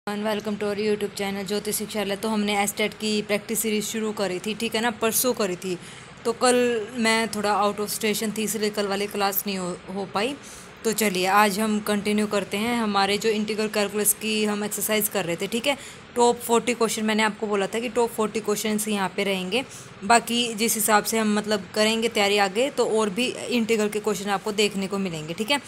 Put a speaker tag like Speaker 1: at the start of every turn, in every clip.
Speaker 1: Welcome to our YouTube channel Jyoti Shikshalaya. तो हमने estate की प्रैक्टिस सीरीज शुरू करी थी, ठीक है ना, परसों करी थी। तो कल मैं थोड़ा आउट ऑफ स्टेशन थी, इसलिए कल वाली क्लास नहीं हो पाई। तो चलिए आज हम कंटिन्यू करते हैं हमारे जो इंटीग्रल कैलकुलस की हम एक्सरसाइज कर रहे थे, ठीक है। टॉप 40 क्वेश्चन मैंने आपको बोला था कि टॉप 40 क्वेश्चन यहाँ पे रहेंगे। बाकी जिस हिसाब से हम मतलब करेंगे तैयारी आगे, तो और भी इंटीग्रल के क्वेश्चन आपको देखने को मिलेंगे, ठीक है।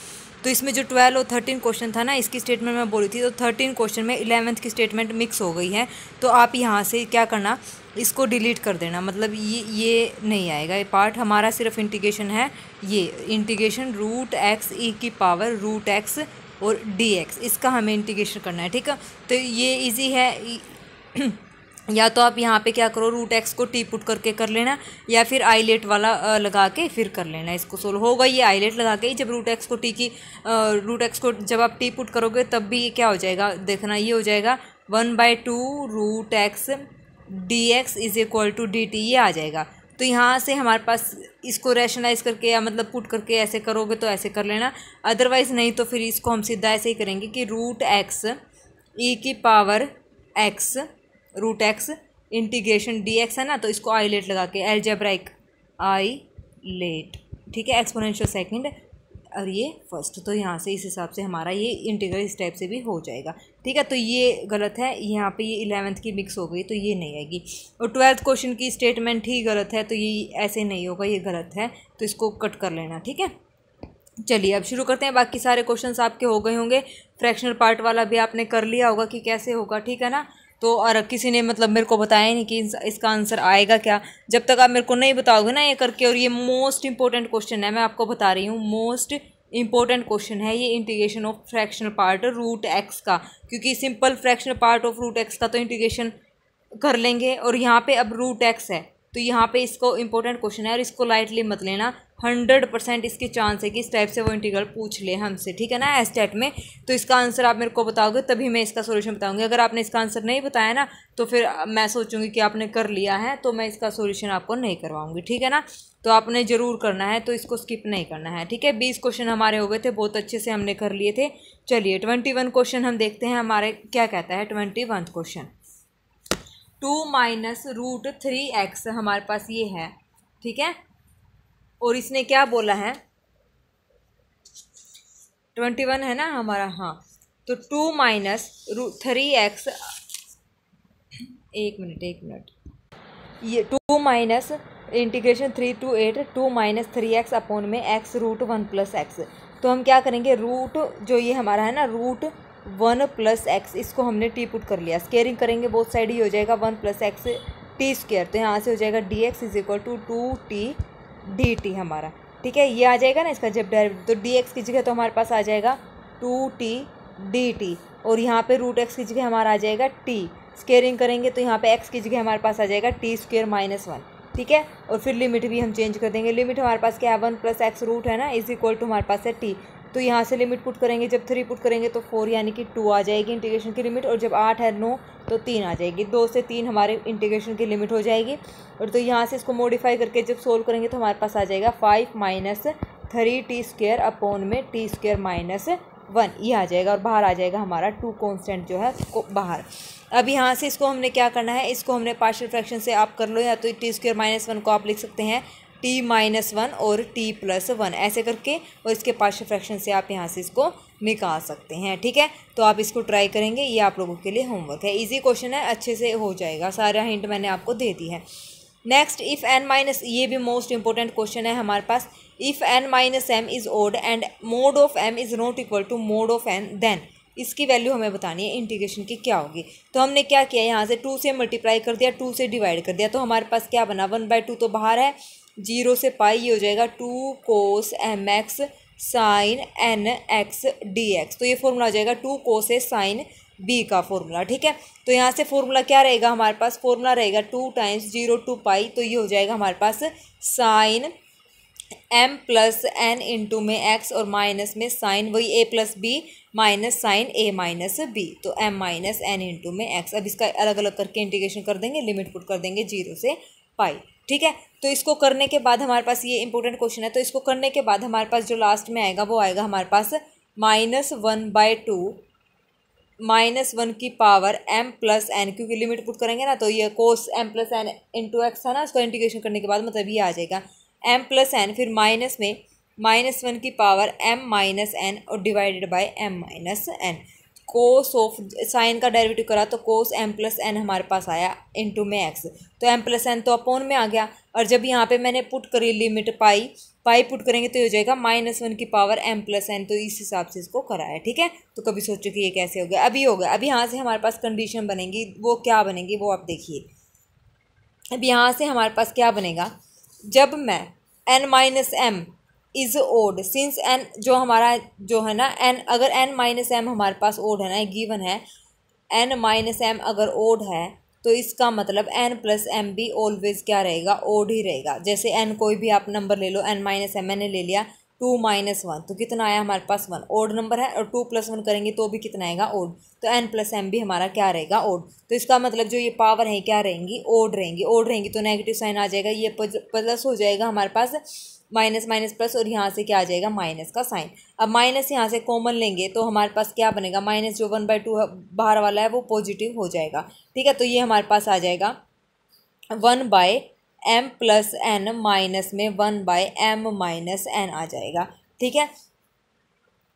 Speaker 1: तो इसमें जो 12 और 13 क्वेश्चन था ना, इसकी स्टेटमेंट मैं बोली थी, तो 13 क्वेश्चन में 11th की स्टेटमेंट मिक्स हो गई है। तो आप यहाँ से क्या करना, इसको डिलीट कर देना, मतलब ये नहीं आएगा। ये पार्ट हमारा सिर्फ इंटीग्रेशन है, ये इंटीग्रेशन रूट एक्स ई की पावर रूट एक्स और डी एक्स, इसका हमें इंटीग्रेशन करना है, ठीक है। तो ये इजी है। या तो आप यहाँ पे क्या करो, रूट एक्स को टी पुट करके कर लेना, या फिर आईलेट वाला लगा के फिर कर लेना। इसको सोल्व होगा ये आईलेट लगा के ही। जब रूट एक्स को जब आप टी पुट करोगे तब भी ये क्या हो जाएगा, देखना, ये हो जाएगा 1/2 root x d x is equal to d t, ये आ जाएगा। तो यहाँ से हमारे पास इसको रैशनलाइज करके या मतलब पुट करके ऐसे करोगे तो ऐसे कर लेना, अदरवाइज़ नहीं तो फिर इसको हम सीधा ऐसे ही करेंगे कि रूट एक्स ई की power x root x integration d x है ना, तो इसको आईलेट लगा के एलजेब्राइक आईलेट, ठीक है, एक्सपोनेंशियल सेकंड और ये फर्स्ट। तो यहाँ से इस हिसाब से हमारा ये इंटीग्रल इस टाइप से भी हो जाएगा, ठीक है। तो ये गलत है, यहाँ पे ये 11th की मिक्स हो गई तो ये नहीं आएगी। और 12th क्वेश्चन की स्टेटमेंट ही गलत है, तो ये ऐसे नहीं होगा, ये गलत है, तो इसको कट कर लेना, ठीक है। चलिए अब शुरू करते हैं। बाकी सारे क्वेश्चंस आपके हो गए होंगे, फ्रैक्शनल पार्ट वाला भी आपने कर लिया होगा कि कैसे होगा, ठीक है ना। तो और किसी ने मतलब मेरे को बताया नहीं कि इसका आंसर आएगा क्या। जब तक आप मेरे को नहीं बताओगे ना ये करके, और ये मोस्ट इंपॉर्टेंट क्वेश्चन है, मैं आपको बता रही हूँ, मोस्ट इंपॉर्टेंट क्वेश्चन है ये integration of fractional part root x का। क्योंकि simple fractional part of root x का तो इंटीग्रेशन कर लेंगे, और यहाँ पे अब रूट एक्स है, तो यहाँ पे इसको इंपॉर्टेंट क्वेश्चन है और इसको लाइटली मत लेना। 100% इसके चांस है कि इस टाइप से वो इंटीग्रल पूछ ले हमसे, ठीक है ना, एस्टेट में। तो इसका आंसर आप मेरे को बताओगे तभी मैं इसका सॉल्यूशन बताऊंगी। अगर आपने इसका आंसर नहीं बताया ना, तो फिर मैं सोचूंगी कि आपने कर लिया है, तो मैं इसका सॉल्यूशन आपको नहीं करवाऊंगी, ठीक है ना। तो आपने ज़रूर करना है, तो इसको स्किप नहीं करना है, ठीक है। 20 क्वेश्चन हमारे हो गए थे, बहुत अच्छे से हमने कर लिए थे। चलिए 21 क्वेश्चन हम देखते हैं हमारे क्या कहता है। 21 क्वेश्चन, 2 माइनस रूट 3x हमारे पास ये है, ठीक है। और इसने क्या बोला है, 21 है ना हमारा, हाँ। तो 2 माइनस रूट 3x, एक मिनट, ये 2 minus integration 3 to 8 2 minus 3x upon में x रूट 1 प्लस एक्स। तो हम क्या करेंगे, रूट जो ये हमारा है ना रूट 1 प्लस एक्स, इसको हमने टी पुट कर लिया, स्केयरिंग करेंगे बोथ साइड, ही हो जाएगा 1 प्लस एक्स टी स्क्वेयर। तो यहाँ से हो जाएगा d x is equal to 2t d t हमारा, ठीक है। ये आ जाएगा ना इसका जब डेरिवेटिव, तो डी एक्स की जगह तो हमारे पास आ जाएगा 2t डी टी, और यहाँ पे रूट एक्स की जगह हमारा आ जाएगा टी। स्केयरिंग करेंगे तो यहाँ पे x की जगह हमारे पास आ जाएगा टी स्क्वेयर माइनस 1, ठीक है। और फिर लिमिट भी हम चेंज कर देंगे। लिमिट हमारे पास क्या है, 1 प्लस एक्स रूट है ना, इज इक्वल टू हमारे पास है टी। तो यहाँ से लिमिट पुट करेंगे, जब 3 पुट करेंगे तो 4 यानी कि 2 आ जाएगी इंटीग्रेशन की लिमिट, और जब 8 है 9 तो 3 आ जाएगी। 2 से 3 हमारे इंटीग्रेशन की लिमिट हो जाएगी। और तो यहाँ से इसको मॉडिफाई करके जब सोल्व करेंगे तो हमारे पास आ जाएगा 5 माइनस 3t स्क्वेयर अपॉन में टी स्क्वेयर माइनस 1, ये आ जाएगा। और बाहर आ जाएगा हमारा 2 कॉन्स्टेंट जो है बाहर। अब यहाँ से इसको हमने क्या करना है, इसको हमने पार्शियल फ्रैक्शन से आप कर लो, या तो टी स्क्वेयर माइनस 1 को आप लिख सकते हैं टी माइनस 1 और टी प्लस 1 ऐसे करके, और इसके पार्शियल फ्रैक्शन से आप यहाँ से इसको निकाल सकते हैं, ठीक है। तो आप इसको ट्राई करेंगे, ये आप लोगों के लिए होमवर्क है, इजी क्वेश्चन है, अच्छे से हो जाएगा, सारा हिंट मैंने आपको दे दी है। नेक्स्ट, इफ़ n माइनस, ये भी मोस्ट इंपॉर्टेंट क्वेश्चन है हमारे पास। If n minus m is odd and mod of m is not equal to mod of n, then इसकी वैल्यू हमें बतानी है इंटीग्रेशन की क्या होगी। तो हमने क्या किया, यहाँ से 2 से मल्टीप्लाई कर दिया, 2 से डिवाइड कर दिया, तो हमारे पास क्या बना, 1/2 तो बाहर है, 0 से पाई, ये हो जाएगा 2 cos m x sine n x d x. तो ये फॉर्मूला हो जाएगा 2 कोस ए साइन बी का फॉर्मूला, ठीक है। तो यहाँ से फॉर्मूला क्या रहेगा हमारे पास, फॉर्मूला रहेगा 2 टाइम्स 0 to पाई, तो ये हो जाएगा हमारे पास sine m plus n into में x, और माइनस में साइन वही a plus b minus sine a minus b, तो m माइनस n इंटू में x। अब इसका अलग अलग करके इंटीग्रेशन कर देंगे, लिमिट पुट कर देंगे 0 से पाई, ठीक है। तो इसको करने के बाद हमारे पास ये इंपॉर्टेंट क्वेश्चन है, तो इसको करने के बाद हमारे पास जो लास्ट में आएगा वो आएगा हमारे पास -1/2 -1 की पावर m प्लस n, क्योंकि लिमिट पुट करेंगे ना तो ये कोस m plus n into x था ना, उसको इंटीग्रेशन करने के बाद मतलब ये आ जाएगा m प्लस n, फिर माइनस में -1 की पावर m माइनस n और divided by m minus n। Cos of sine का डेरिवेटिव करा तो कोस m प्लस n हमारे पास आया इंटू में x, तो m प्लस n तो अपॉन में आ गया। और जब यहाँ पे मैंने पुट करी लिमिट पाई पुट करेंगे तो ये हो जाएगा -1 की पावर m प्लस n, तो इस हिसाब से इसको करा है। ठीक है, तो कभी सोचो कि ये कैसे हो गया, अभी हो गया। अभी यहाँ से हमारे पास कंडीशन बनेगी, वो क्या बनेगी वो आप देखिए। अब यहाँ से हमारे पास क्या बनेगा, जब मैं n minus m is odd, since n जो हमारा जो है ना n, अगर n माइनस एम हमारे पास ओड है ना, गिवन है n माइनस एम अगर ओड है तो इसका मतलब n प्लस एम भी ऑलवेज क्या रहेगा, ओड ही रहेगा। जैसे n कोई भी आप नंबर ले लो, n माइनस एम मैंने ले लिया 2 माइनस 1, तो कितना आया हमारे पास 1, ओड नंबर है, और 2 प्लस 1 करेंगे तो भी कितना आएगा, ओड। तो n प्लस एम भी हमारा क्या रहेगा, ओड। तो इसका मतलब जो ये पावर है क्या रहेंगी, ओड रहेंगी। ओड रहेंगी तो नेगेटिव साइन आ जाएगा, ये प्लस हो जाएगा हमारे पास, माइनस माइनस प्लस, और यहाँ से क्या आ जाएगा, माइनस का साइन। अब माइनस यहाँ से कॉमन लेंगे तो हमारे पास क्या बनेगा, माइनस जो 1/2 बाहर वाला है वो पॉजिटिव हो जाएगा। ठीक है, तो ये हमारे पास आ जाएगा 1/m प्लस n माइनस में 1/m माइनस n आ जाएगा। ठीक है,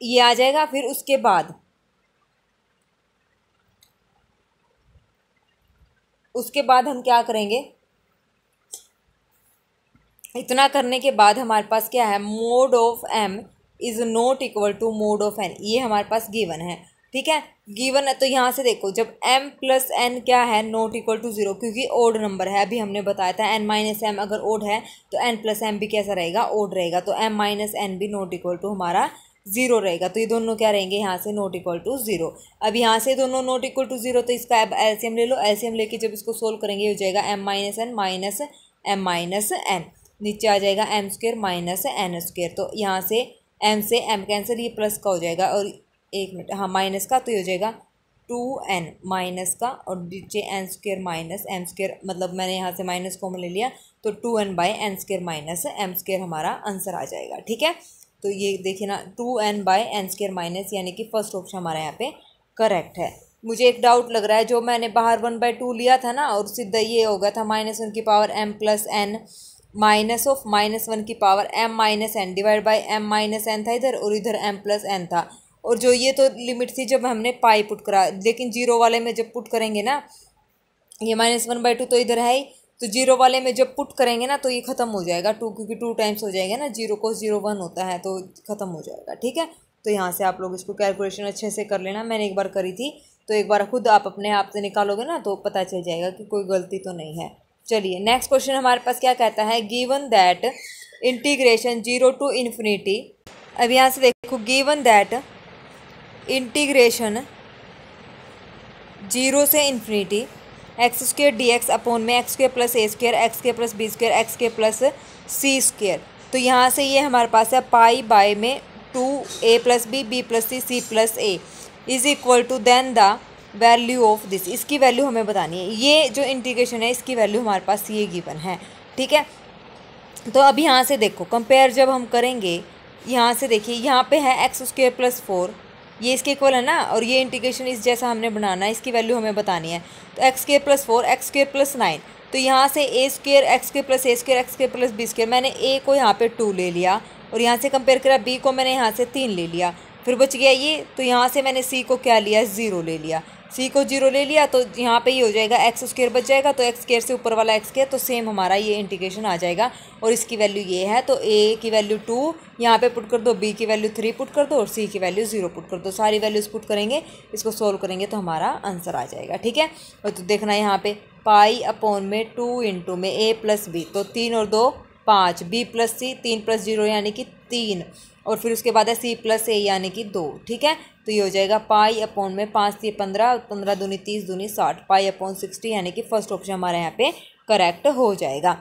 Speaker 1: ये आ जाएगा। फिर उसके बाद हम क्या करेंगे, इतना करने के बाद हमारे पास क्या है, mod of m is not equal to mod of n, ये हमारे पास गिवन है। ठीक है, गिवन है तो यहाँ से देखो, जब m प्लस n क्या है, नॉट इक्वल टू 0, क्योंकि ओड नंबर है। अभी हमने बताया था n माइनस एम अगर ओड है तो n प्लस एम भी कैसा रहेगा, ओड रहेगा। तो m माइनस एन भी नॉट इक्वल टू हमारा 0 रहेगा। तो ये दोनों क्या रहेंगे, यहाँ से नॉट इक्वल टू 0। अब यहाँ से दोनों नॉट इक्वल टू 0, तो इसका अब एलसीएम ले लो। एलसीएम लेके जब इसको सोल्व करेंगे हो जाएगा m minus n minus m minus n, नीचे आ जाएगा m square minus n square. तो यहाँ से m से m कैंसिल, ये प्लस का हो जाएगा, और एक मिनट, हाँ माइनस का, तो ये हो जाएगा 2n माइनस का, और नीचे n square minus m square, मतलब मैंने यहाँ से माइनस कॉमन ले लिया, तो 2n by n square minus m square हमारा आंसर आ जाएगा। ठीक है, तो ये देखिए ना, 2n by n square minus, यानी कि फर्स्ट ऑप्शन हमारा यहाँ पे करेक्ट है। मुझे एक डाउट लग रहा है, जो मैंने बाहर 1/2 लिया था ना, और सीधा ये हो गया था -1 की power m plus n minus of -1 की power m minus n divide by m minus n था इधर, और इधर m प्लस n था। और जो ये तो लिमिट थी जब हमने पाई पुट करा, लेकिन जीरो वाले में जब पुट करेंगे ना, ये -1/2 तो इधर है ही, तो जीरो वाले में जब पुट करेंगे ना तो ये ख़त्म हो जाएगा 2, क्योंकि 2 टाइम्स हो जाएगा ना, 0 को 0 1 होता है तो ख़त्म हो जाएगा। ठीक है, तो यहाँ से आप लोग इसको कैलकुलेशन अच्छे से कर लेना, मैंने एक बार करी थी, तो एक बार खुद आप अपने आप से निकालोगे ना तो पता चल जाएगा कि कोई गलती तो नहीं है। चलिए नेक्स्ट क्वेश्चन हमारे पास क्या कहता है, given that integration 0 to infinity. अब यहाँ से देखो, गिवन दैट इंटीग्रेशन 0 से infinity x square d x upon में x square plus a square x square plus b square x square plus c square. तो यहाँ से ये हमारे पास है पाई बाय में 2a plus b plus c plus a is equal to then the value of this. इसकी value हमें बतानी है, ये जो इंटीग्रेशन है इसकी वैल्यू हमारे पास ये गिवन है। ठीक है, तो अब यहाँ से देखो कंपेयर जब हम करेंगे, यहाँ से देखिए यहाँ पे है एक्स स्क्वेयर प्लस 4, ये इसके इक्वल है ना, और ये इंटीग्रेशन इस जैसा हमने बनाना है, इसकी वैल्यू हमें बतानी है। तो x square plus 4 x square plus 9, तो यहाँ से a square x square plus a square x square plus b square, मैंने ए को यहाँ पे 2 ले लिया, और यहाँ से कंपेयर करा बी को मैंने यहाँ से 3 ले लिया, फिर बच गया ये, तो यहाँ से मैंने सी को क्या लिया, 0 ले लिया। सी को 0 ले लिया तो यहाँ पे ये हो जाएगा एक्स स्क्वेयर बच जाएगा, तो एक्स स्क्वेयर से ऊपर वाला एक्स स्क्वेयर, तो सेम हमारा ये इंटीग्रेशन आ जाएगा। और इसकी वैल्यू ये है, तो ए की वैल्यू 2 यहाँ पे पुट कर दो, बी की वैल्यू 3 पुट कर दो, और सी की वैल्यू 0 पुट कर दो। सारी वैल्यूज़ पुट करेंगे, इसको सोल्व करेंगे तो हमारा आंसर आ जाएगा। ठीक है, और तो देखना यहाँ पे पाई अपॉन में 2 इंटू में ए प्लस बी, तो 3 और 2 5, बी प्लस सी 3 प्लस 0 यानी कि 3, और फिर उसके बाद है सी प्लस ए यानी कि 2। ठीक है, तो ये हो जाएगा पाई अपॉन में 5 से 15, 15 दूनी 30 दूनी 60, पाई अपॉन 60, यानी कि फर्स्ट ऑप्शन हमारे यहाँ पे करेक्ट हो जाएगा।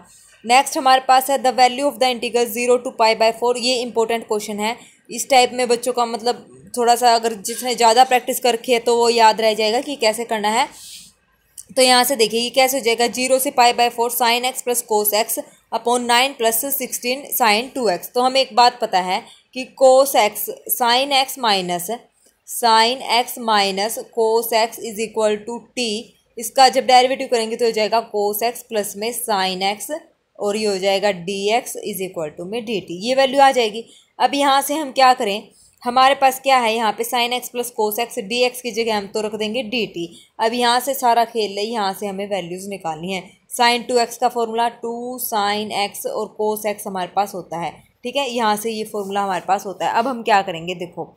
Speaker 1: नेक्स्ट हमारे पास है the value of the integral 0 to π/4। ये इंपॉर्टेंट क्वेश्चन है, इस टाइप में बच्चों का मतलब थोड़ा सा अगर जिसने ज़्यादा प्रैक्टिस कर रखी है तो वो याद रह जाएगा कि कैसे करना है। तो यहाँ से देखिए ये कैसे हो जाएगा, 0 से π/4 sine x plus cos x upon 9 plus 16 sine 2x। तो हमें एक बात पता है कि cos x sine x minus sine x minus cos x is equal to t. इसका जब डेरिवेटिव करेंगे तो हो जाएगा कोस एक्स प्लस में साइन एक्स और ये हो जाएगा d x is equal to में डी टी, ये वैल्यू आ जाएगी। अब यहाँ से हम क्या करें, हमारे पास क्या है यहाँ पे sign x plus cos x, d x की जगह हम तो रख देंगे डी टी। अब यहाँ से सारा खेल है, यहाँ से हमें वैल्यूज़ निकालनी है। साइन 2x का फॉर्मूला 2 साइन एक्स और कोस एक्स हमारे पास होता है, ठीक है, यहाँ से ये फॉर्मूला हमारे पास होता है। अब हम क्या करेंगे, देखो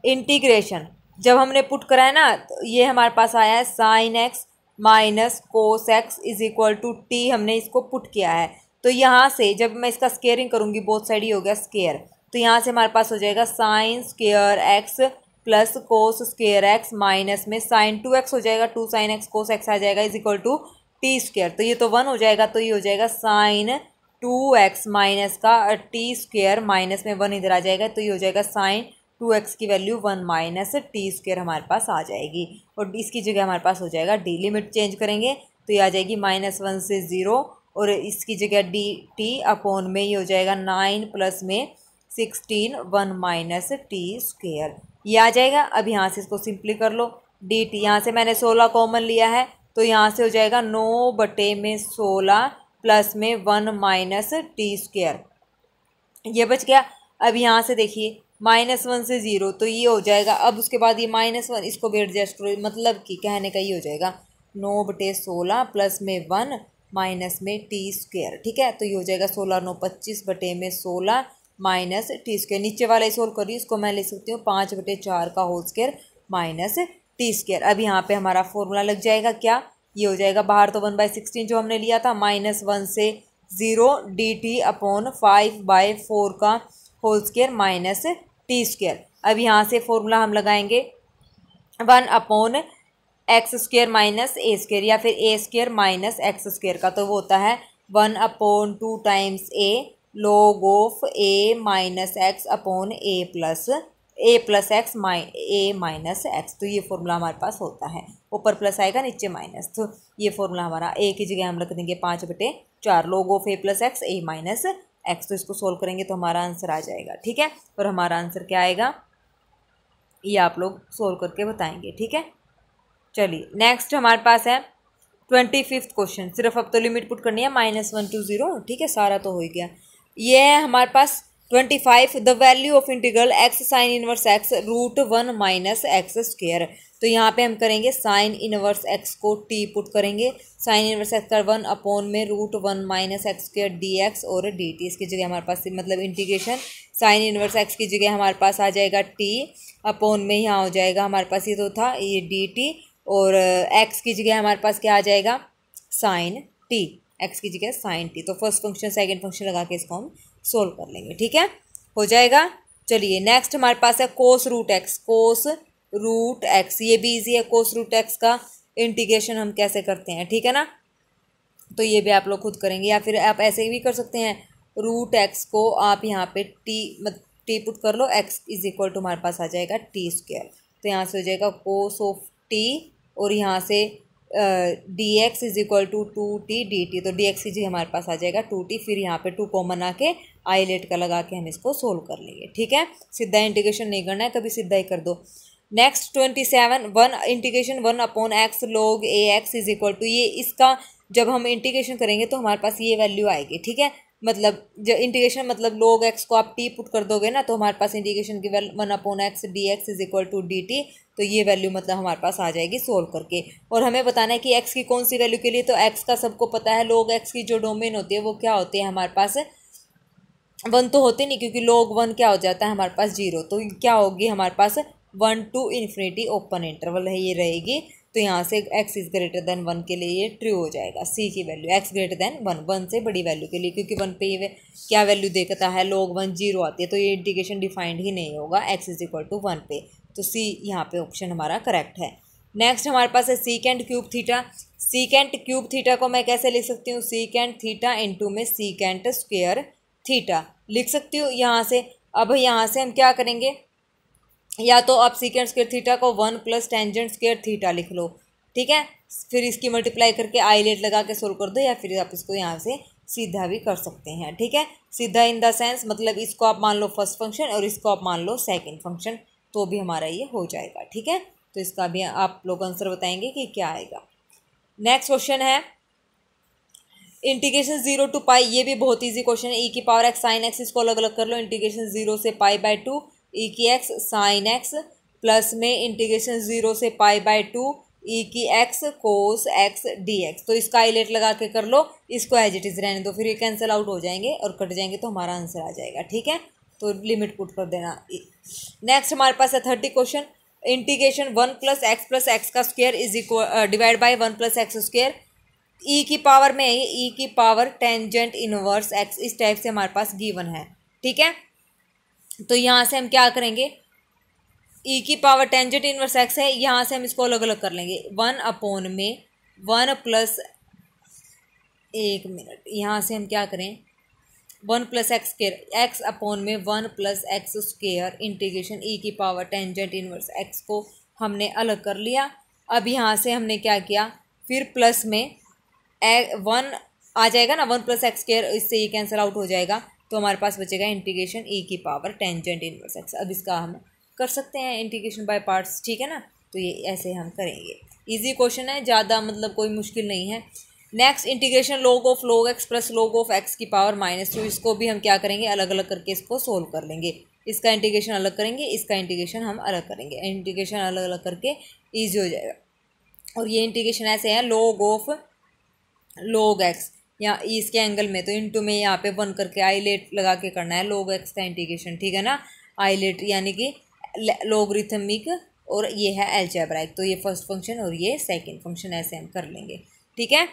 Speaker 1: इंटीग्रेशन जब हमने पुट करा है ना, तो ये हमारे पास आया है sine x minus cos x is equal to t, हमने इसको पुट किया है। तो यहाँ से जब मैं इसका स्केयरिंग करूँगी, बोथ साइड ही हो गया स्केयर, तो यहाँ से हमारे पास हो जाएगा sine square x plus cos square x minus में साइन 2x हो जाएगा, 2 साइन एक्स कोस एक्स आ जाएगा is equal to t square. तो ये तो 1 हो जाएगा, तो ये हो जाएगा साइन 2x माइनस का टी स्क्वेयर माइनस में 1 इधर आ जाएगा, तो ये हो जाएगा साइन 2x की वैल्यू 1 माइनस टी स्क्वेयर हमारे पास आ जाएगी। और इसकी जगह हमारे पास हो जाएगा डी, लिमिट चेंज करेंगे तो ये आ जाएगी -1 से 0 और इसकी जगह डी टी अपॉन में ये हो जाएगा 9 प्लस में 16 1 माइनस टी स्क्वेयर, ये आ जाएगा। अब यहाँ से इसको सिंपली कर लो, डी टी यहाँ से मैंने 16 कॉमन लिया है, तो यहाँ से हो जाएगा 9/16 प्लस में 1 माइनस टी स्क्वेयर, ये बच गया। अब यहाँ से देखिए -1 से 0, तो ये हो जाएगा। अब उसके बाद ये -1 इसको भी एडजस्ट करो, मतलब कि कहने का ये हो जाएगा 9/16 प्लस में 1 माइनस में टी स्क्वेयर, ठीक है। तो ये हो जाएगा 16 9 25/16 माइनस टी स्क्वेयर। नीचे वाला सोल्व करिए, इसको मैं लिख सकती हूँ 5/4 का whole square minus t square. अब यहाँ पे हमारा फॉर्मूला लग जाएगा, क्या ये हो जाएगा, बाहर तो 1/16 जो हमने लिया था, -1 से 0 डी टी अपॉन 5/4 का whole square minus t square. अब यहाँ से फॉर्मूला हम लगाएंगे 1/x² माइनस ए स्क्वेयर या फिर ए स्क्वेयर माइनस एक्स स्क्वेयर का, तो वो होता है 1/2 times A log of a minus x upon a plus x A minus x. तो ये फॉर्मूला हमारे पास होता है, ऊपर प्लस आएगा नीचे माइनस, तो ये फॉर्मूला हमारा a की जगह हम रख देंगे 5/4 log of a plus x A minus x. तो इसको सोल्व करेंगे तो हमारा आंसर आ जाएगा, ठीक है। और हमारा आंसर क्या आएगा ये आप लोग सोल्व करके बताएंगे, ठीक है। चलिए नेक्स्ट हमारे पास है 25वां क्वेश्चन। सिर्फ अब तो लिमिट पुट करनी है -1 to 0, ठीक है, सारा तो हो ही गया। ये है हमारे पास 25, the value of integral x sine inverse x √1 minus x square. तो यहाँ पे हम करेंगे साइन इनवर्स x को t पुट करेंगे, साइन इनवर्स x का 1 अपॉन में √1 माइनस एक्स स्क्वेयर dx और dt। इसकी जगह हमारे पास मतलब इंटीग्रेशन साइन इनवर्स x की जगह हमारे पास आ जाएगा t अपॉन में यहाँ हो जाएगा हमारे पास ये तो था ये dt और x की जगह हमारे पास क्या आ जाएगा साइन t, x की जगह साइन t। तो फर्स्ट फंक्शन सेकंड फंक्शन लगा के इसको हम सोल्व कर लेंगे, ठीक है, हो जाएगा। चलिए नेक्स्ट हमारे पास है कोस रूट एक्स, ये भी इजी है। कोस रूट एक्स का इंटीग्रेशन हम कैसे करते हैं, ठीक है ना, तो ये भी आप लोग खुद करेंगे या फिर आप ऐसे भी कर सकते हैं। रूट एक्स को आप यहाँ पे टी पुट कर लो, x इज इक्वल टू हमारे पास आ जाएगा टी स्क्वेयर। तो यहाँ से हो जाएगा कोस ऑफ टी और यहाँ से d x is equal to 2t dt। तो डी एक्स की जगह हमारे पास आ जाएगा 2t, फिर यहाँ पे 2 कॉमन आके आईलेट का लगा के हम इसको सोल्व कर लेंगे, ठीक है। सीधा इंटीग्रेशन नहीं करना है, कभी सीधा ही कर दो। Next 27 1 integration 1/x log a x is equal to, ये इसका जब हम इंटीग्रेशन करेंगे तो हमारे पास ये वैल्यू आएगी, ठीक है। मतलब जब इंटीग्रेशन मतलब log x को आप t पुट कर दोगे ना, तो हमारे पास इंटीग्रेशन की value 1/x dx is equal to dt। तो ये वैल्यू मतलब हमारे पास आ जाएगी सोल्व करके। और हमें बताना है कि x की कौन सी वैल्यू के लिए, तो x का सबको पता है, log x की जो डोमेन होती है वो क्या होती है हमारे पास 1 तो होते नहीं, क्योंकि log 1 क्या हो जाता है हमारे पास 0। तो क्या होगी हमारे पास 1 to ∞ ओपन इंटरवल है, ये रहेगी। तो यहाँ से x इज़ ग्रेटर देन 1 के लिए ये ट्रू हो जाएगा, c की वैल्यू x ग्रेटर देन 1 से बड़ी वैल्यू के लिए, क्योंकि 1 पे ये क्या वैल्यू देखता है log 1 0 आती है, तो ये इंटीग्रेशन डिफाइंड ही नहीं होगा x इज इक्वल टू 1 पे। तो c यहाँ पे ऑप्शन हमारा करेक्ट है। नेक्स्ट हमारे पास है secant cube theta. Secant cube theta को मैं कैसे लिख सकती हूँ, सीकेंट थीटा इंटू में सीकेंट स्क्वेयर थीटा लिख सकती हूँ यहाँ से। अब यहाँ से हम क्या करेंगे, या तो आप सीकेंट स्क्वेयर थीटा को 1 प्लस टेंजेंट स्क्वेयर थीटा लिख लो, ठीक है, फिर इसकी मल्टीप्लाई करके आईलेट लगा के सोल्व कर दो, या फिर आप इसको यहाँ से सीधा भी कर सकते हैं, ठीक है। सीधा इन द सेंस मतलब इसको आप मान लो फर्स्ट फंक्शन और इसको आप मान लो सेकंड फंक्शन, तो भी हमारा ये हो जाएगा। ठीक है, तो इसका भी आप लोग आंसर बताएंगे कि क्या आएगा। नेक्स्ट क्वेश्चन है इंटीग्रेशन 0 to पाई। ये भी बहुत इजी क्वेश्चन है। ई की पावर एक्स साइन एक्स, इसको अलग अलग कर लो। इंटीग्रेशन 0 से पाई/2 ई की एक्स साइन एक्स, प्लस में इंटीग्रेशन 0 से पाई/2 ई की x cos x d x. तो इसका आइलेट लगा के कर लो, इसको एज इट इज रहने दो, फिर ये कैंसिल आउट हो जाएंगे और कट जाएंगे तो हमारा आंसर आ जाएगा। ठीक है, तो लिमिट पुट कर देना। नेक्स्ट हमारे पास है 30 क्वेश्चन। इंटीग्रेशन 1 + x का square is equal divide by 1 + x²। ई की पावर में ई की पावर टेंजेंट इनवर्स एक्स, इस टाइप से हमारे पास गिवन है। ठीक है, तो यहाँ से हम क्या करेंगे, ई की पावर टेंजेंट इनवर्स एक्स है, यहाँ से हम इसको अलग अलग कर लेंगे। 1 में 1 प्लस, एक मिनट, यहाँ से हम क्या करें 1 + x², x में 1 + x² इंटीग्रेशन ई की पावर टेंजेंट इनवर्स एक्स को हमने अलग कर लिया। अब यहाँ से हमने क्या किया, फिर प्लस में 1 आ जाएगा ना, 1 + x², इससे ये कैंसिल आउट हो जाएगा, तो हमारे पास बचेगा इंटीग्रेशन ई की पावर टेंजेंट इनवर्स एक्स। अब इसका हम कर सकते हैं इंटीग्रेशन बाय पार्ट्स। ठीक है ना, तो ये ऐसे हम करेंगे। इजी क्वेश्चन है, ज़्यादा मतलब कोई मुश्किल नहीं है। Next integration log of log x plus log of x की पावर -2, इसको भी हम क्या करेंगे, अलग अलग करके इसको सोल्व कर लेंगे। इसका इंटीग्रेशन अलग करेंगे, इसका इंटीग्रेशन हम अलग करेंगे, इंटीग्रेशन अलग अलग करके ईजी हो जाएगा। और ये इंटीग्रेशन ऐसे है log ऑफ log x, या इसके एंगल में तो इंटू में यहाँ पे 1 करके आइलेट लगा के करना है log x का इंटीग्रेशन। ठीक है ना, आइलेट यानी कि लोगरिथमिक, और ये है अलजेब्राइक, तो ये फर्स्ट फंक्शन और ये सेकंड फंक्शन, ऐसे हम कर लेंगे। ठीक है,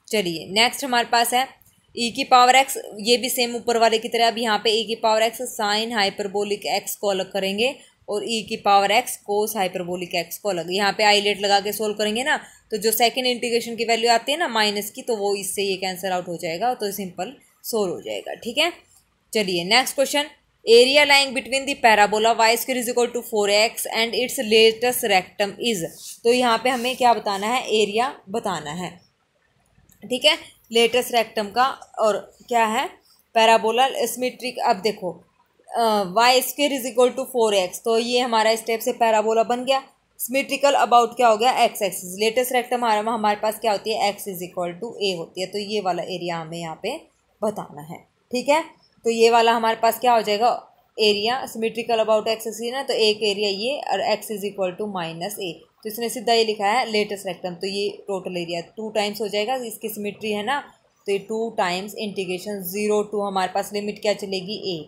Speaker 1: चलिए नेक्स्ट हमारे पास है ई की पावर एक्स, ये भी सेम ऊपर वाले की तरह। अब यहाँ पे ई की power x sine hyperbolic x को अलग करेंगे और ई की power x cos hyperbolic x को अलग। यहाँ पे आइलेट लगा के सोल्व करेंगे ना, तो जो सेकंड इंटीग्रेशन की वैल्यू आती है ना माइनस की, तो वो इससे ये कैंसिल आउट हो जाएगा, तो सिंपल सोल्व हो जाएगा। ठीक है, चलिए next question, area lying between the parabola y² = 4x and it's latus rectum is. तो यहाँ पे हमें क्या बताना है, एरिया बताना है। ठीक है, लेटेस्ट रेक्टम का, और क्या है पैराबोला सिमेट्रिक। अब देखो y² = 4x, तो ये हमारा स्टेप से पैराबोला बन गया। सिमेट्रिकल अबाउट क्या हो गया, x एक्सिस। लेटेस्ट रेक्टम हमारे पास क्या होती है, x = a होती है, तो ये वाला एरिया हमें यहाँ पे बताना है। ठीक है, तो ये वाला हमारे पास क्या हो जाएगा, area symmetrical about x axis ना, तो एक एरिया ये और x = -a, तो इसने सीधा ये लिखा है लेटेस्ट रेक्टम, तो ये टोटल एरिया 2 टाइम्स हो जाएगा, इसकी सिमेट्री है ना, तो ये 2 टाइम्स इंटीग्रेशन 0 to हमारे पास लिमिट क्या चलेगी a।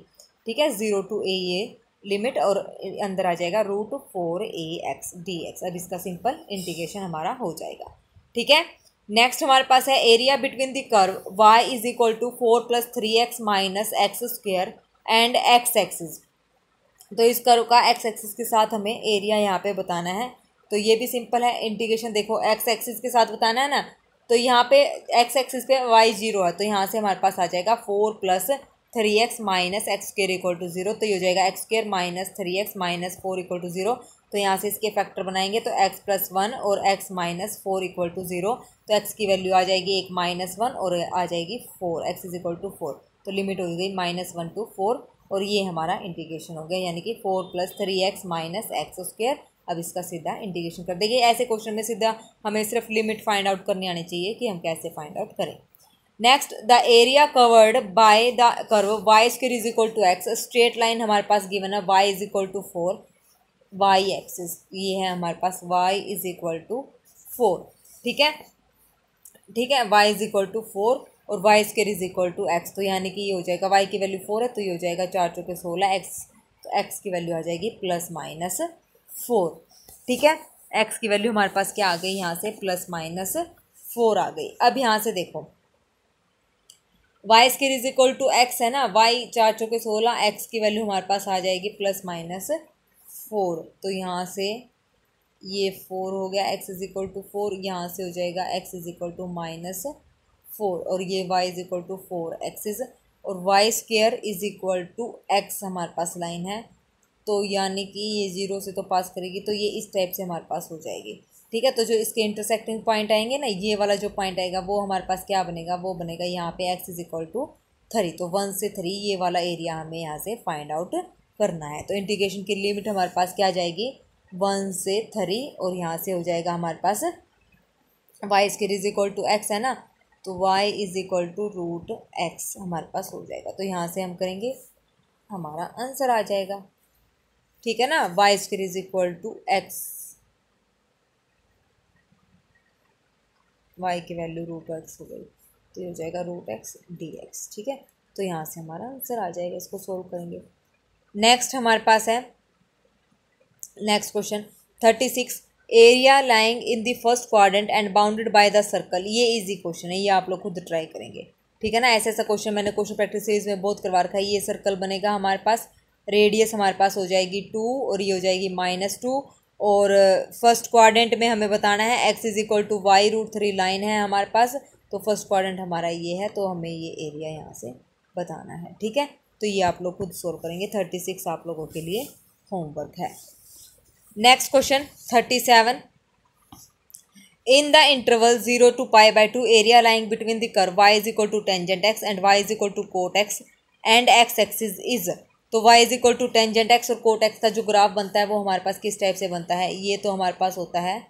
Speaker 1: ठीक है, 0 to a ये लिमिट, और अंदर आ जाएगा √4ax dx। अब इसका सिंपल इंटीग्रेशन हमारा हो जाएगा। ठीक है, नेक्स्ट हमारे पास है area between the curve y = 4 + 3x - x² and x axis. तो इस कर्व का x एक्सिस के साथ हमें एरिया यहाँ पे बताना है, तो ये भी सिंपल है। इंटीग्रेशन देखो x एक्सिस के साथ बताना है ना, तो यहाँ पे x एक्सिस पे y 0 है, तो यहाँ से हमारे पास आ जाएगा 4 + 3x - x² = 0, तो ये हो जाएगा x² - 3x - 4 = 0। तो यहाँ से इसके फैक्टर बनाएंगे, तो x + 1 और x - 4 = 0, तो x की वैल्यू आ जाएगी एक -1 और आ जाएगी 4, x = 4, तो लिमिट हो गई -1 to 4, और ये हमारा इंटीग्रेशन हो गया, यानी कि 4 + 3x - x²। अब इसका सीधा इंटीग्रेशन कर देंगे। ऐसे क्वेश्चन में सीधा हमें सिर्फ लिमिट फाइंड आउट करनी आनी चाहिए कि हम कैसे फाइंड आउट करें। Next, the area covered by the curve y² = x, straight line हमारे पास गिवन है y = 4, y एक्सिस ये है हमारे पास y = 4। ठीक है, ठीक है, y = 4 और y² = x, तो यानी कि ये हो जाएगा y की वैल्यू 4 है, तो ये हो जाएगा 4 × 4 = 16 x, तो x की वैल्यू आ जाएगी +-4। ठीक है, x की वैल्यू हमारे पास क्या आ गई, यहाँ से +-4 आ गई। अब यहाँ से देखो y² = x है ना, y 4 × 4 = 16, x की वैल्यू हमारे पास आ जाएगी +-4, तो यहाँ से ये 4 हो गया, x = 4, यहाँ से हो जाएगा x = -4, और ये y = 4 एक्सिस, और y² = x हमारे पास लाइन है, तो यानी कि ये 0 से तो पास करेगी, तो ये इस टाइप से हमारे पास हो जाएगी। ठीक है, तो जो इसके इंटरसेक्टिंग पॉइंट आएंगे ना, ये वाला जो पॉइंट आएगा वो हमारे पास क्या बनेगा, वो बनेगा यहाँ पे x = 3, तो 1 से 3 ये वाला एरिया हमें यहाँ से फाइंड आउट करना है। तो इंटीग्रेशन की लिमिट हमारे पास क्या आ जाएगी, 1 से 3, और यहाँ से हो जाएगा हमारे पास y square is equal to x है ना, तो y is equal to root x हमारे पास हो जाएगा। तो यहाँ से हम करेंगे, हमारा आंसर आ जाएगा। ठीक है ना, y square is equal to x, y की वैल्यू रूट एक्स हो गई, तो ये हो जाएगा रूट एक्स डी एक्स। ठीक है, तो यहाँ से हमारा आंसर आ जाएगा, इसको सोल्व करेंगे। नेक्स्ट हमारे पास है next question 36, area lying in the first quadrant and bounded by the circle. ये इजी क्वेश्चन है, ये आप लोग खुद ट्राई करेंगे। ठीक है ना, ऐसा क्वेश्चन मैंने क्वेश्चन प्रैक्टिस सीरीज में बहुत करवा रखा है। ये सर्कल बनेगा हमारे पास, रेडियस हमारे पास हो जाएगी 2 और ये हो जाएगी -2, और फर्स्ट क्वाड्रेंट में हमें बताना है x is equal to y root 3 line है हमारे पास। तो फर्स्ट क्वाड्रेंट हमारा ये है, तो हमें ये एरिया यहाँ से बताना है। ठीक है, तो ये आप लोग खुद सोल्व करेंगे। 36 आप लोगों के लिए होमवर्क है। Next question 37, in the interval 0 to π/2 area lying between the curve y is equal to tangent x and y is equal to cot x and x axis is. तो y is equal to tangent x और cot x का जो graph बनता है वो हमारे पास किस type से बनता है, ये तो हमारे पास होता है,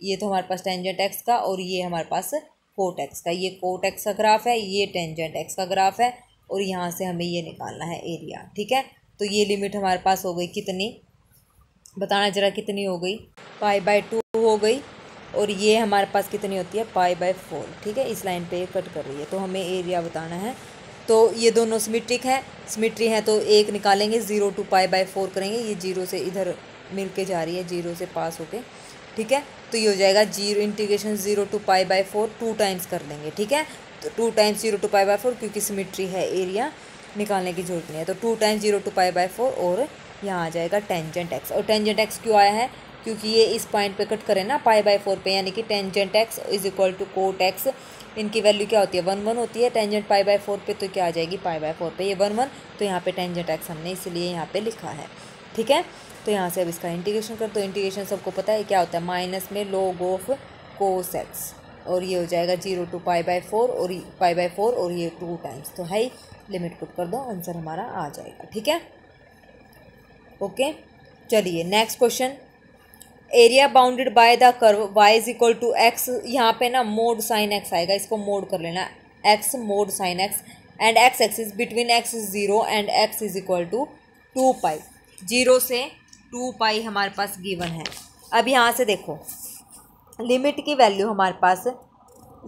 Speaker 1: ये तो हमारे पास टेंजेंट x का और ये हमारे पास कोट x का। ये कोट x का ग्राफ है, ये टेंजेंट x का ग्राफ है, और यहाँ से हमें ये निकालना है एरिया। ठीक है, तो ये लिमिट हमारे पास हो गई कितनी, बताना जरा कितनी हो गई, π/2 हो गई, और ये हमारे पास कितनी होती है, π/4। ठीक है, इस लाइन पे ये कट कर रही है, तो हमें एरिया बताना है। तो ये दोनों सिमेट्रिक है, सिमेट्री है, तो एक निकालेंगे, 0 to π/4 करेंगे, ये 0 से इधर मिल के जा रही है, 0 से पास होके। ठीक है, तो ये हो जाएगा 0 इंटीग्रेशन 0 to π/4 2 टाइम्स कर लेंगे। ठीक है, तो 2 टाइम्स 0 to π/4, क्योंकि सिमेट्री है, एरिया निकालने की जरूरत नहीं है। तो 2 टाइम्स 0 to π/4, और यहाँ आ जाएगा टेंजेंट x। और टेंजेंट x क्यों आया है, क्योंकि ये इस पॉइंट पे कट करें ना π/4 पे, यानी कि tangent x is equal to cot x। इनकी वैल्यू क्या होती है, 1 होती है। टेंजेंट π/4 पे तो क्या आ जाएगी, π/4 पे ये 1, तो यहाँ पे टेंजेंट x हमने इसलिए यहाँ पे लिखा है। ठीक है, तो यहाँ से अब इसका इंटीग्रेशन कर, तो इंटीग्रेशन सबको पता है क्या होता है, माइनस में log ऑफ cos x, और ये हो जाएगा 0 to π/4 और π/4 और ये 2 टाइम्स, तो है लिमिट पुट कर दो, आंसर हमारा आ जाएगा। ठीक है, ओके, चलिए next question, area bounded by the curve y is equal to x. यहाँ पे ना मोड साइन x आएगा, इसको मोड कर लेना, x mod sine x and x axis between x 0 and x is equal to 2π। 0 से 2π हमारे पास गिवन है। अब यहाँ से देखो, लिमिट की वैल्यू हमारे पास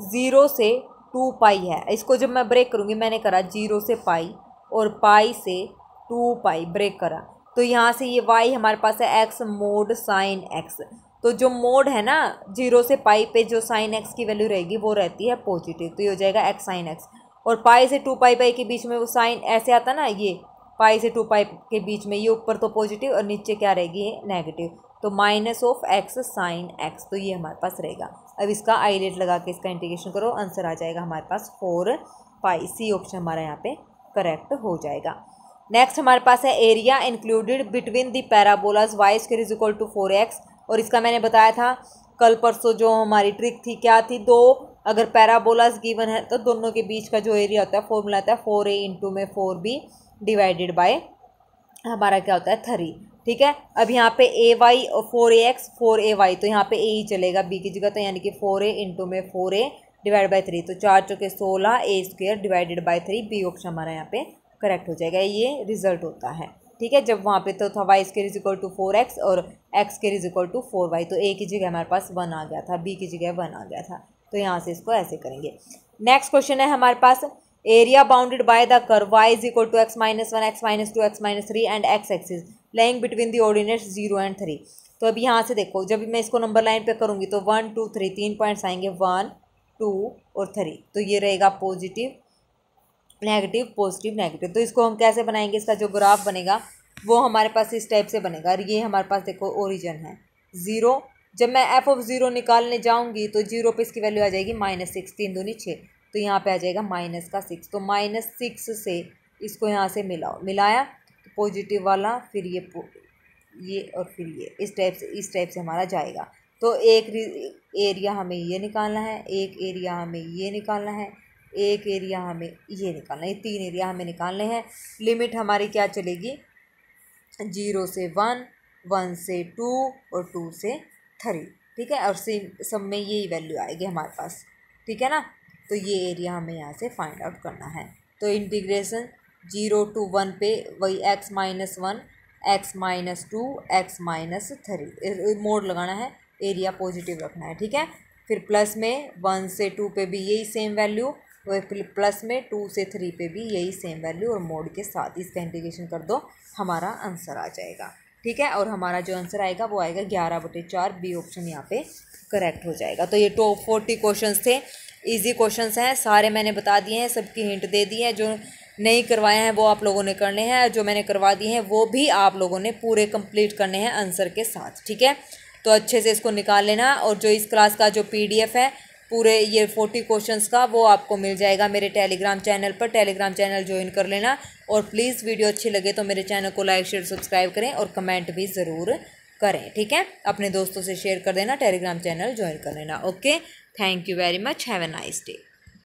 Speaker 1: 0 से 2π है। इसको जब मैं ब्रेक करूँगी, मैंने करा 0 से पाई और पाई से 2π ब्रेक करा, तो यहाँ से ये y हमारे पास है x मोड साइन x। तो जो मोड है ना 0 से पाई पे, जो साइन x की वैल्यू रहेगी वो रहती है पॉजिटिव, तो ये हो जाएगा x साइन x। और पाई से 2π के बीच में वो साइन ऐसे आता ना, ये पाई से 2π के बीच में ये ऊपर तो पॉजिटिव और नीचे क्या रहेगी, नेगेटिव, तो minus of x sine x, तो ये हमारे पास रहेगा। अब इसका आइलेट लगा के इसका इंटीग्रेशन करो, आंसर आ जाएगा हमारे पास 4π। सी ऑप्शन हमारा यहाँ पे करेक्ट हो जाएगा। नेक्स्ट हमारे पास है area included between the parabolas y square is equal to 4x। और इसका मैंने बताया था कल परसों, जो हमारी ट्रिक थी क्या थी, दो अगर पैराबोलाज गिवन है तो दोनों के बीच का जो एरिया होता है, फॉर्मूला आता है 4a इंटू में 4b डिवाइडेड बाय हमारा क्या होता है 3। ठीक है, अब यहाँ पे ay और 4ax 4ay, तो यहाँ पे a ही चलेगा b की जगह, तो यानी कि 4a इंटू में 4a डिवाइड बाई 3, तो 4 चौके 16 a square divided by 3, B option हमारा यहाँ पे करेक्ट हो जाएगा। ये रिजल्ट होता है। ठीक है, जब वहाँ पे तो था y square is equal to 4x और x square is equal to 4y, तो a की जगह हमारे पास 1 आ गया था, b की जगह 1 आ गया था, तो यहाँ से इसको ऐसे करेंगे। नेक्स्ट क्वेश्चन है हमारे पास, area bounded by the curve y is equal to x minus 1 x minus 2 x minus 3 and x axis lying between the ordinates 0 and 3। तो अब यहाँ से देखो, जब मैं इसको नंबर लाइन पे करूँगी तो 1 2 3 3 पॉइंट्स आएंगे, 1 2 और 3, तो ये रहेगा पॉजिटिव नेगेटिव पॉजिटिव नेगेटिव। तो इसको हम कैसे बनाएंगे, इसका जो ग्राफ बनेगा वो हमारे पास इस टाइप से बनेगा। और ये हमारे पास देखो ओरिजिन है 0, जब मैं f ऑफ 0 निकालने जाऊंगी तो 0 पे इसकी वैल्यू आ जाएगी -6, 3 दूनी 6, तो यहाँ पे आ जाएगा माइनस का 6, तो -6 से इसको यहाँ से मिलाओ, मिलाया तो पॉजिटिव वाला, फिर ये और फिर ये इस टाइप से हमारा जाएगा। तो एक एरिया हमें ये निकालना है, एक एरिया हमें ये निकालना है, एक एरिया हमें ये निकालना है, ये 3 एरिया हमें निकालने हैं। लिमिट हमारी क्या चलेगी, 0 से 1, 1 से 2 और 2 से 3, ठीक है। और सब में यही वैल्यू आएगी हमारे पास, ठीक है ना। तो ये एरिया हमें यहाँ से फाइंड आउट करना है। तो इंटीग्रेशन 0 to 1 पे वही x-1, x-2, x-3 मोड लगाना है, एरिया पॉजिटिव रखना है, ठीक है। फिर प्लस में 1 से 2 पे भी यही सेम वैल्यू, और प्लस में 2 से 3 पे भी यही सेम वैल्यू और मोड के साथ इसका इंटीग्रेशन कर दो, हमारा आंसर आ जाएगा, ठीक है। और हमारा जो आंसर आएगा वो आएगा 11/4, बी ऑप्शन यहाँ पे करेक्ट हो जाएगा। तो ये टॉप 40 क्वेश्चंस थे, इजी क्वेश्चंस हैं, सारे मैंने बता दिए हैं, सबकी हिंट दे दी है। जो नहीं करवाए हैं वो आप लोगों ने करने हैं, जो मैंने करवा दिए हैं वो भी आप लोगों ने पूरे कंप्लीट करने हैं आंसर के साथ, ठीक है। तो अच्छे से इसको निकाल लेना। और जो इस क्लास का जो PDF है पूरे ये 40 क्वेश्चंस का, वो आपको मिल जाएगा मेरे टेलीग्राम चैनल पर। टेलीग्राम चैनल ज्वाइन कर लेना। और प्लीज़ वीडियो अच्छी लगे तो मेरे चैनल को लाइक शेयर सब्सक्राइब करें और कमेंट भी ज़रूर करें, ठीक है। अपने दोस्तों से शेयर कर देना, टेलीग्राम चैनल ज्वाइन कर लेना। Okay, thank you very much, have a nice day.